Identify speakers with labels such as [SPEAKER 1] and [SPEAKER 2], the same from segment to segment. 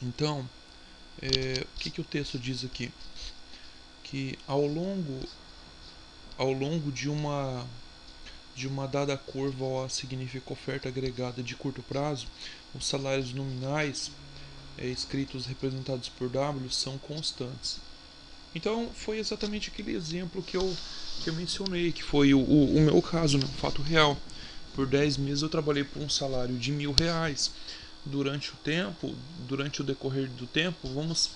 [SPEAKER 1] Então, o que o texto diz aqui? Que ao longo de uma dada curva, OA significa oferta agregada de curto prazo, os salários nominais escritos representados por W são constantes. Então foi exatamente aquele exemplo que eu mencionei, que foi o meu caso, né, um fato real. Por 10 meses eu trabalhei por um salário de R$ 1.000. Durante o decorrer do tempo, vamos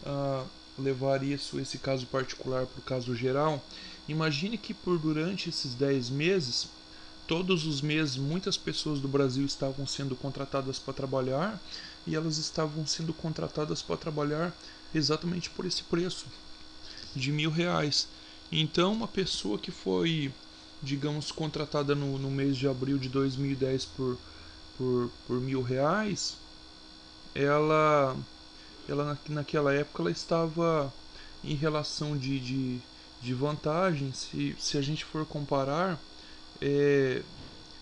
[SPEAKER 1] ah, levar esse caso particular para o caso geral. Imagine que durante esses 10 meses, todos os meses, muitas pessoas do Brasil estavam sendo contratadas para trabalhar e elas estavam sendo contratadas para trabalhar exatamente por esse preço de R$ 1.000. Então, uma pessoa que foi, digamos, contratada no mês de abril de 2010 por R$ 1.000, ela naquela época ela estava em relação de vantagem. Se a gente for comparar, é,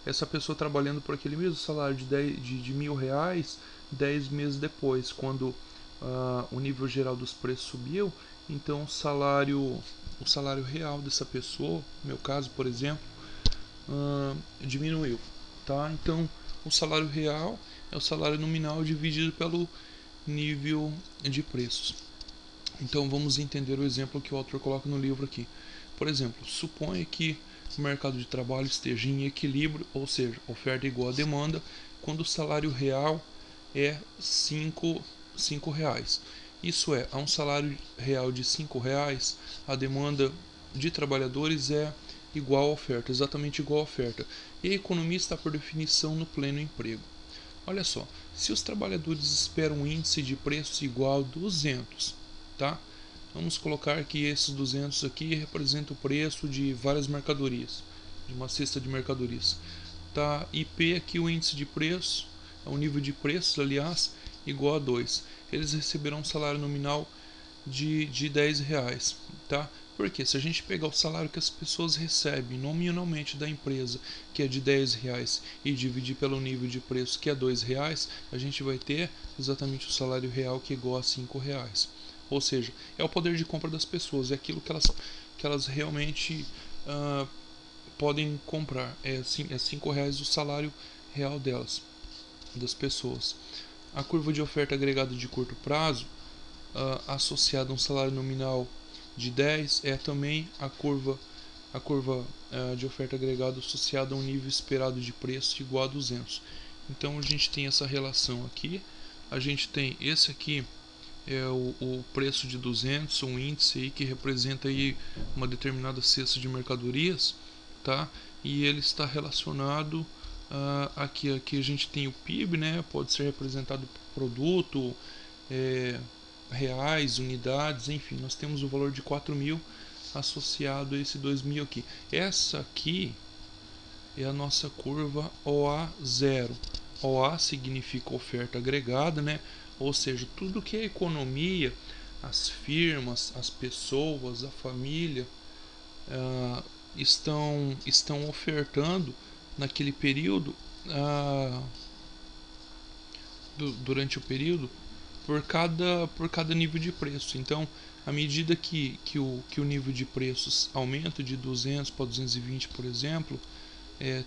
[SPEAKER 1] essa pessoa trabalhando por aquele mesmo salário de R$ 1.000, 10 meses depois, quando o nível geral dos preços subiu, então o salário real dessa pessoa, no meu caso, por exemplo, diminuiu. Tá? Então, o salário real é o salário nominal dividido pelo nível de preços. Então, vamos entender o exemplo que o autor coloca no livro aqui. Por exemplo, suponha que o mercado de trabalho esteja em equilíbrio, ou seja, oferta igual a demanda, quando o salário real é cinco reais. Isso é, a um salário real de R$ 5, a demanda de trabalhadores é igual à oferta, exatamente igual à oferta. E a economia está por definição no pleno emprego. Olha só, se os trabalhadores esperam um índice de preços igual a 200, tá? Vamos colocar que esses 200 aqui representam o preço de várias mercadorias, de uma cesta de mercadorias. Tá? E P aqui o índice de preço, é o nível de preços, aliás, igual a 2. Eles receberão um salário nominal de R$ 10. Tá? Porque se a gente pegar o salário que as pessoas recebem nominalmente da empresa, que é de R$ 10, e dividir pelo nível de preço, que é R$ 2, a gente vai ter exatamente o salário real, que é igual a R$ 5. Ou seja, é o poder de compra das pessoas, é aquilo que elas realmente podem comprar. É R$ 5 o salário real delas, das pessoas. A curva de oferta agregada de curto prazo, associada a um salário nominal de 10, é também a curva de oferta agregada associada a um nível esperado de preço igual a 200. Então a gente tem essa relação aqui. A gente tem esse aqui é o preço de 200, um índice aí que representa aí uma determinada cesta de mercadorias, tá? E ele está relacionado aqui a gente tem o PIB, né? Pode ser representado por produto, é, reais, unidades, enfim, nós temos o valor de 4.000 associado a esse 2.000 aqui. Essa aqui é a nossa curva OA0. OA significa oferta agregada, né? Ou seja, tudo que é economia, as firmas, as pessoas, a família estão ofertando naquele período, durante o período, por cada nível de preço. Então, à medida que o nível de preços aumenta de 200 para 220, por exemplo,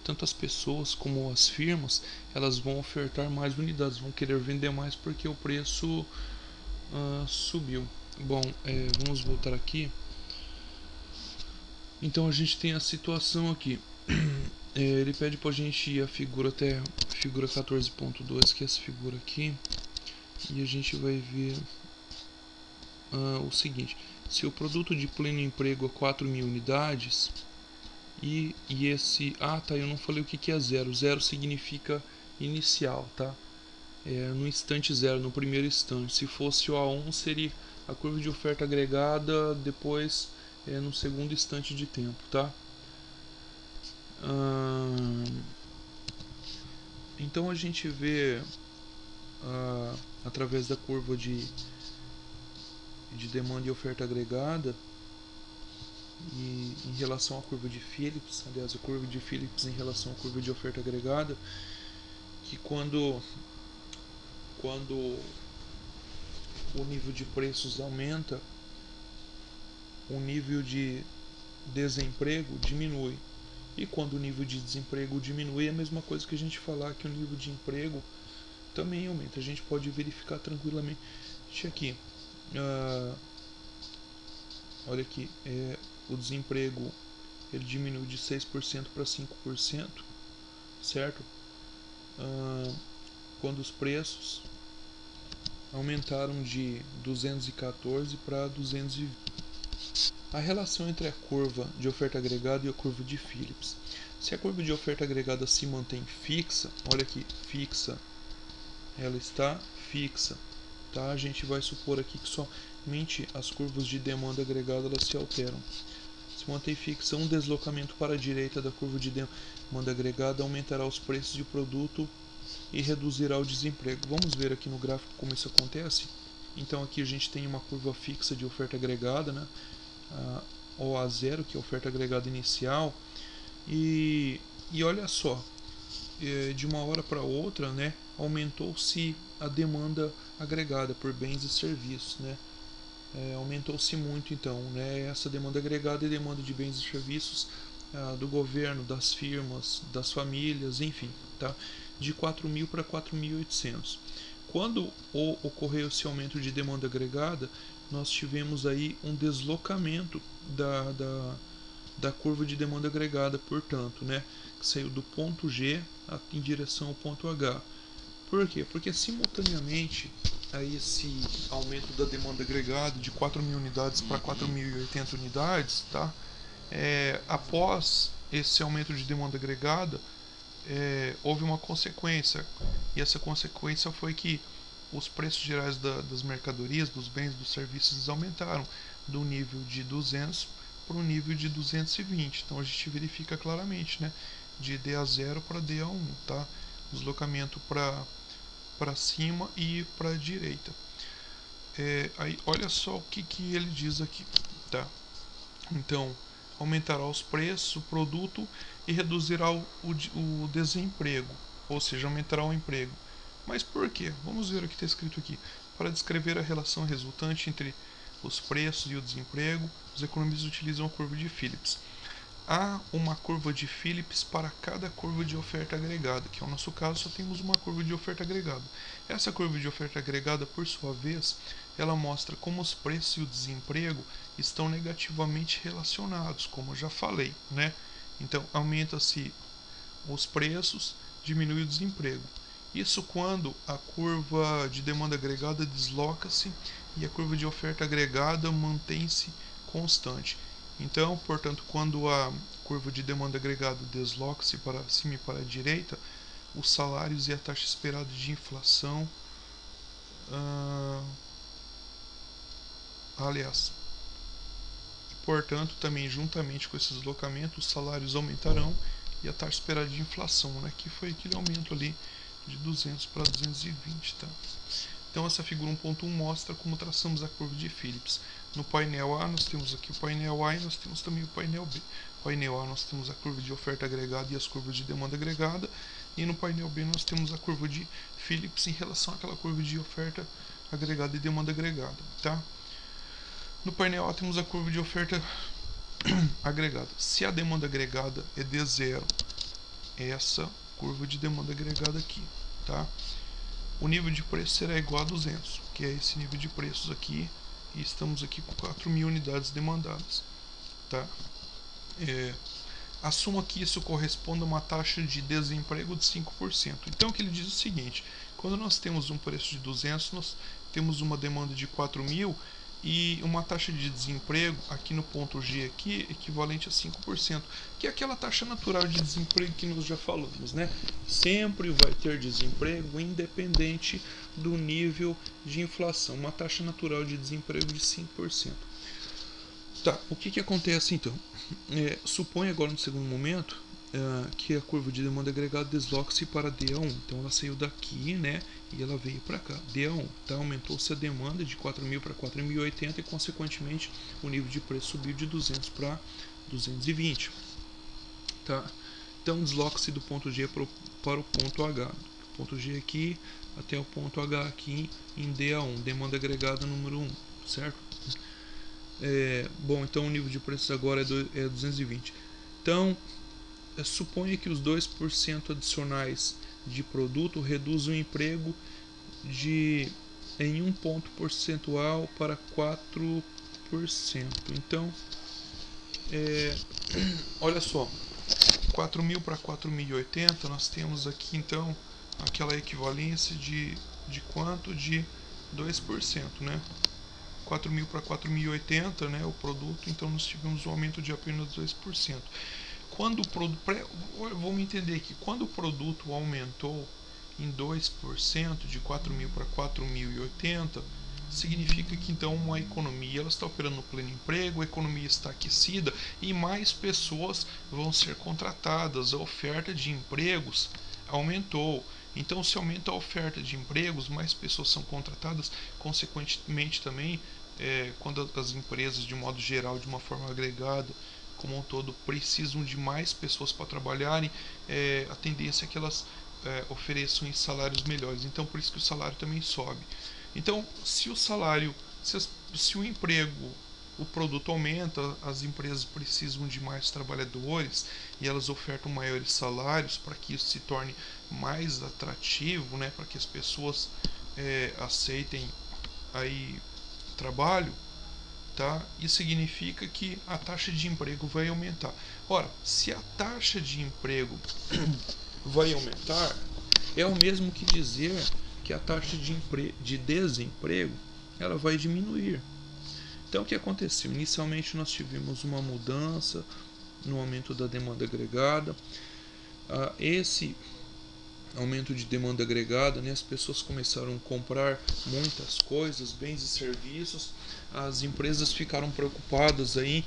[SPEAKER 1] tanto as pessoas como as firmas, elas vão ofertar mais unidades, vão querer vender mais porque o preço subiu. Bom, vamos voltar aqui. Então a gente tem a situação aqui. Ele pede pra gente ir a figura até figura 14.2, que é essa figura aqui, e a gente vai ver o seguinte: se o produto de pleno emprego é 4.000 unidades, e esse. Ah, tá, eu não falei o que é zero. Zero significa inicial, tá? No instante zero, no primeiro instante. Se fosse o A1, seria a curva de oferta agregada depois, no segundo instante de tempo, tá? Então a gente vê através da curva de demanda e oferta agregada, e em relação à curva de Phillips, aliás, a curva de Phillips em relação à curva de oferta agregada, que quando o nível de preços aumenta, o nível de desemprego diminui. E quando o nível de desemprego diminui, é a mesma coisa que a gente falar que o nível de emprego também aumenta. A gente pode verificar tranquilamente aqui. Olha aqui, o desemprego ele diminuiu de 6% para 5%, certo? Quando os preços aumentaram de 214 para 220. A relação entre a curva de oferta agregada e a curva de Phillips. Se a curva de oferta agregada se mantém fixa, olha aqui, fixa, ela está fixa, tá? A gente vai supor aqui que somente as curvas de demanda agregada elas se alteram. Se mantém fixa, um deslocamento para a direita da curva de demanda agregada aumentará os preços de produto e reduzirá o desemprego. Vamos ver aqui no gráfico como isso acontece. Então aqui a gente tem uma curva fixa de oferta agregada, né? OA0, que é a oferta agregada inicial, e olha só, de uma hora para outra, né, aumentou-se a demanda agregada por bens e serviços, né? Aumentou-se muito, então, né, essa demanda agregada e demanda de bens e serviços do governo, das firmas, das famílias, enfim, tá? De 4.000 para 4.800. Quando ocorreu esse aumento de demanda agregada, nós tivemos aí um deslocamento da curva de demanda agregada, portanto, né, que saiu do ponto G em direção ao ponto H. Por quê? Porque simultaneamente a esse aumento da demanda agregada de 4.000 unidades para 4.080 unidades, tá? Após esse aumento de demanda agregada, houve uma consequência, e essa consequência foi que os preços gerais das mercadorias, dos bens e dos serviços aumentaram do nível de 200 para o nível de 220. Então a gente verifica claramente, né, de DA0 para DA1, tá? Deslocamento para cima e para a direita. Aí olha só o que ele diz aqui, tá? Então aumentará os preços, o produto e reduzirá o desemprego, ou seja, aumentará o emprego. Mas por quê? Vamos ver o que está escrito aqui. Para descrever a relação resultante entre os preços e o desemprego, os economistas utilizam a curva de Phillips. Há uma curva de Phillips para cada curva de oferta agregada, que é o nosso caso, só temos uma curva de oferta agregada. Essa curva de oferta agregada, por sua vez, ela mostra como os preços e o desemprego estão negativamente relacionados, como eu já falei, né? Então, aumenta-se os preços, diminui o desemprego. Isso quando a curva de demanda agregada desloca-se e a curva de oferta agregada mantém-se constante. Então, portanto, quando a curva de demanda agregada desloca-se para cima e para a direita, os salários e a taxa esperada de inflação, portanto, também juntamente com esse deslocamento, os salários aumentarão e a taxa esperada de inflação, né, que foi aquele aumento ali de 200 para 220, tá? Então essa figura 1.1 mostra como traçamos a curva de Phillips. No painel A nós temos aqui o painel A e nós temos também o painel B. No painel A nós temos a curva de oferta agregada e as curvas de demanda agregada, e no painel B nós temos a curva de Phillips em relação àquela curva de oferta agregada e demanda agregada, tá? No painel A temos a curva de oferta agregada. Se a demanda agregada é D0, essa curva de demanda agregada aqui, tá? O nível de preço será igual a 200, que é esse nível de preços aqui, e estamos aqui com 4.000 unidades demandadas, tá? Assuma que isso corresponda a uma taxa de desemprego de 5%. Então, o que ele diz é o seguinte: quando nós temos um preço de 200, nós temos uma demanda de 4.000 e uma taxa de desemprego aqui no ponto G aqui equivalente a 5%, que é aquela taxa natural de desemprego que nós já falamos, né? Sempre vai ter desemprego independente do nível de inflação, uma taxa natural de desemprego de 5%. Tá, o que acontece então? Supõe agora no segundo momento que a curva de demanda agregada desloca-se para DA1. Então ela saiu daqui, né, e ela veio para cá, DA1. Tá? Aumentou-se a demanda de 4.000 para 4.080 e consequentemente o nível de preço subiu de 200 para 220. Tá? Então desloca-se do ponto G para o ponto H. O ponto G aqui até o ponto H aqui em DA1, demanda agregada número 1, certo? Bom, então o nível de preços agora é 220. Então, suponha que os 2% adicionais de produto reduzam o emprego em 1 ponto percentual para 4%. Então, olha só, 4.000 para 4.080, nós temos aqui então aquela equivalência de quanto? De 2%, né? 4.000 para 4.080, né, o produto, então nós tivemos um aumento de apenas 2%. Quando o produto, vamos entender aqui, quando o produto aumentou em 2%, de 4.000 para 4.080, significa que então uma economia ela está operando no pleno emprego, a economia está aquecida e mais pessoas vão ser contratadas, a oferta de empregos aumentou. Então, se aumenta a oferta de empregos, mais pessoas são contratadas, consequentemente também, quando as empresas, de modo geral, de uma forma agregada, como um todo, precisam de mais pessoas para trabalharem, a tendência é que elas ofereçam salários melhores. Então, por isso que o salário também sobe. Então, se o salário, se o emprego, o produto aumenta, as empresas precisam de mais trabalhadores e elas ofertam maiores salários para que isso se torne mais atrativo, né, para que as pessoas aceitem aí trabalho, tá? Isso significa que a taxa de emprego vai aumentar. Ora, se a taxa de emprego vai aumentar, é o mesmo que dizer que a taxa de desemprego ela vai diminuir. Então, o que aconteceu? Inicialmente nós tivemos uma mudança no aumento da demanda agregada. Esse aumento de demanda agregada, né, as pessoas começaram a comprar muitas coisas, bens e serviços. As empresas ficaram preocupadas aí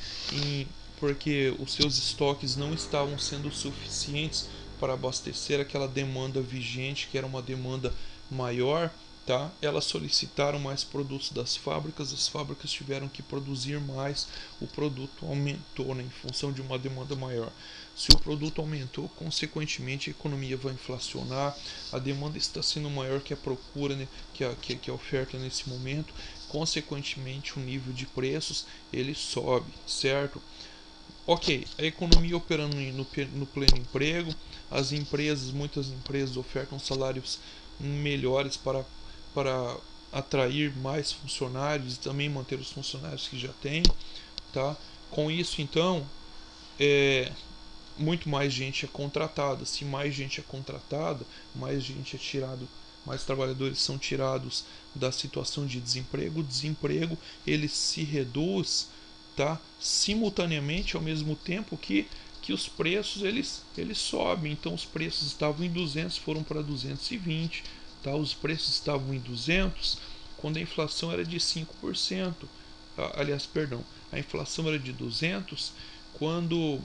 [SPEAKER 1] porque os seus estoques não estavam sendo suficientes para abastecer aquela demanda vigente, que era uma demanda maior, tá? Elas solicitaram mais produtos das fábricas, as fábricas tiveram que produzir mais, o produto aumentou, né, em função de uma demanda maior. Se o produto aumentou, consequentemente a economia vai inflacionar, a demanda está sendo maior que a procura, né, que a oferta nesse momento, consequentemente o nível de preços ele sobe, certo? Ok, a economia operando no pleno emprego, muitas empresas ofertam salários melhores para atrair mais funcionários e também manter os funcionários que já têm, tá? Com isso, então, muito mais gente é contratada. Se mais gente é contratada, mais gente é tirado, mais trabalhadores são tirados da situação de desemprego. O desemprego ele se reduz, tá? Simultaneamente, ao mesmo tempo que os preços eles sobem. Então os preços estavam em 200, foram para 220, tá? Os preços estavam em 200 quando a inflação era de 5%. Aliás, perdão, a inflação era de 200 quando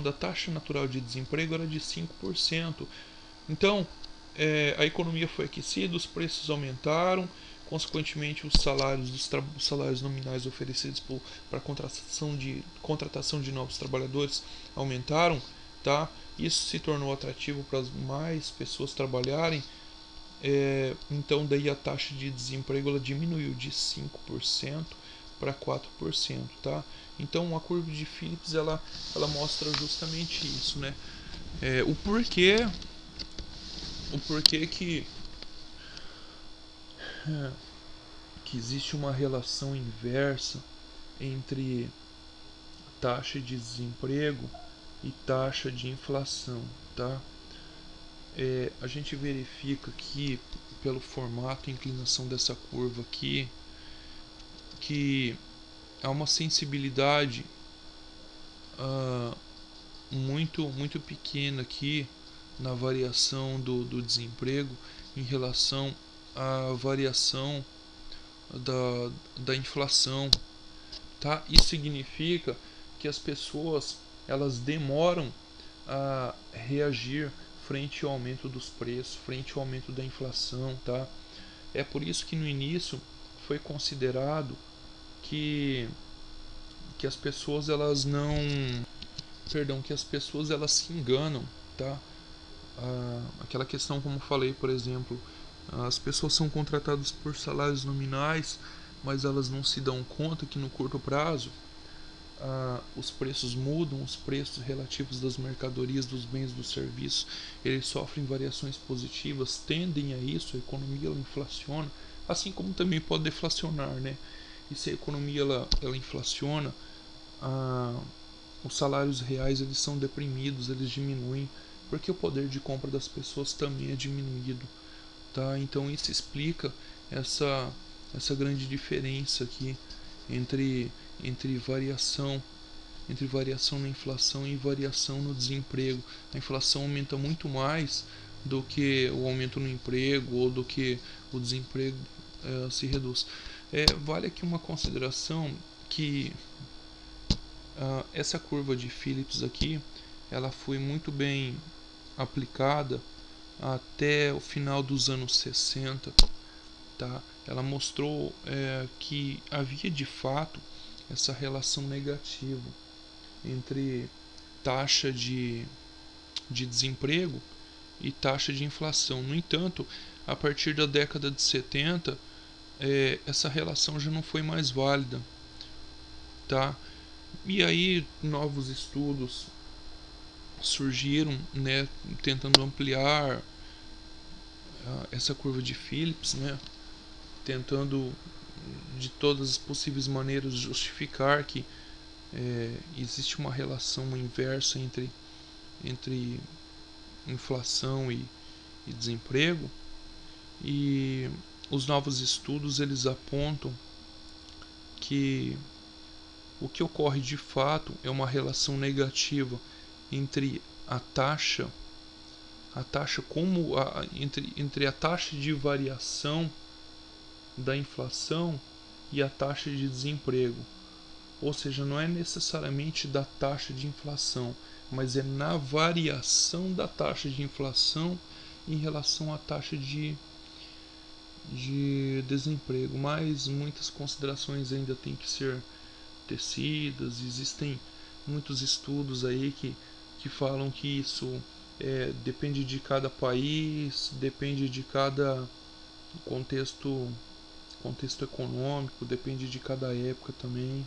[SPEAKER 1] a taxa natural de desemprego era de 5%. Então, a economia foi aquecida, os preços aumentaram, consequentemente os salários nominais oferecidos para contratação de novos trabalhadores aumentaram, tá? Isso se tornou atrativo para mais pessoas trabalharem. Então daí a taxa de desemprego ela diminuiu de 5% para 4%, tá? Então a curva de Phillips ela mostra justamente isso, né? O porquê que existe uma relação inversa entre taxa de desemprego e taxa de inflação, tá? A gente verifica aqui pelo formato e inclinação dessa curva aqui que há uma sensibilidade muito pequena aqui na variação do desemprego em relação à variação da inflação, tá? Isso significa que as pessoas elas demoram a reagir frente ao aumento dos preços, frente ao aumento da inflação, tá? É por isso que no início foi considerado que as pessoas elas não, perdão, que as pessoas elas se enganam, tá? Aquela questão como falei, por exemplo, As pessoas são contratadas por salários nominais, mas elas não se dão conta que no curto prazo os preços mudam, os preços relativos das mercadorias, dos bens, dos serviços, eles sofrem variações positivas, tendem a isso, a economia ela inflaciona, assim como também pode deflacionar, né? E se a economia ela inflaciona, os salários reais eles são deprimidos, eles diminuem, porque o poder de compra das pessoas também é diminuído, tá? Então isso explica essa grande diferença aqui entre entre variação entre variação na inflação e variação no desemprego. A inflação aumenta muito mais do que o aumento no emprego ou do que o desemprego se reduz. Vale aqui uma consideração que essa curva de Phillips aqui, ela foi muito bem aplicada até o final dos anos 60, tá? Ela mostrou que havia de fato essa relação negativa entre taxa de desemprego e taxa de inflação. No entanto, a partir da década de 70, essa relação já não foi mais válida, tá? E aí novos estudos surgiram, né, tentando ampliar essa curva de Phillips, né, tentando de todas as possíveis maneiras justificar que existe uma relação inversa entre inflação e desemprego, e os novos estudos eles apontam que o que ocorre de fato é uma relação negativa entre entre a taxa de variação da inflação e a taxa de desemprego. Ou seja, não é necessariamente da taxa de inflação, mas é na variação da taxa de inflação em relação à taxa de desemprego. Mas muitas considerações ainda têm que ser tecidas. Existem muitos estudos aí que falam que isso depende de cada país, depende de cada contexto, contexto econômico, depende de cada época também.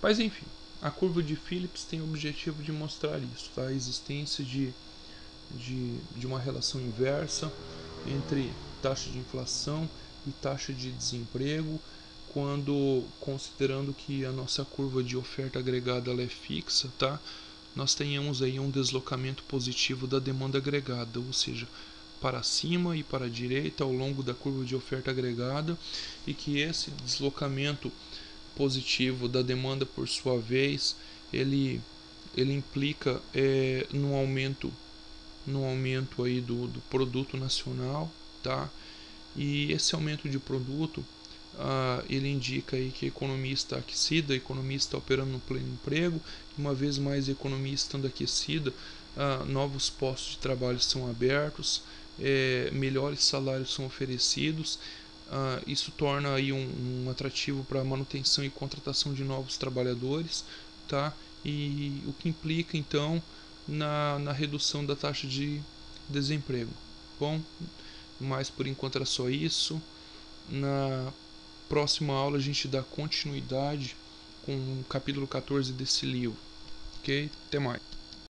[SPEAKER 1] Mas enfim, a curva de Phillips tem o objetivo de mostrar isso, tá? A existência de uma relação inversa entre taxa de inflação e taxa de desemprego, quando considerando que a nossa curva de oferta agregada ela é fixa, tá? Nós tenhamos aí um deslocamento positivo da demanda agregada, ou seja, para cima e para a direita ao longo da curva de oferta agregada, e que esse deslocamento positivo da demanda, por sua vez, ele implica no aumento aí do produto nacional, tá? E esse aumento de produto ele indica aí que a economia está aquecida, a economia está operando no pleno emprego, e uma vez mais a economia estando aquecida, novos postos de trabalho são abertos, melhores salários são oferecidos. Isso torna aí um atrativo para a manutenção e contratação de novos trabalhadores, tá? E o que implica então na redução da taxa de desemprego. Bom, mas por enquanto era só isso. Na próxima aula a gente dá continuidade com o capítulo 14 desse livro. Ok? Até mais.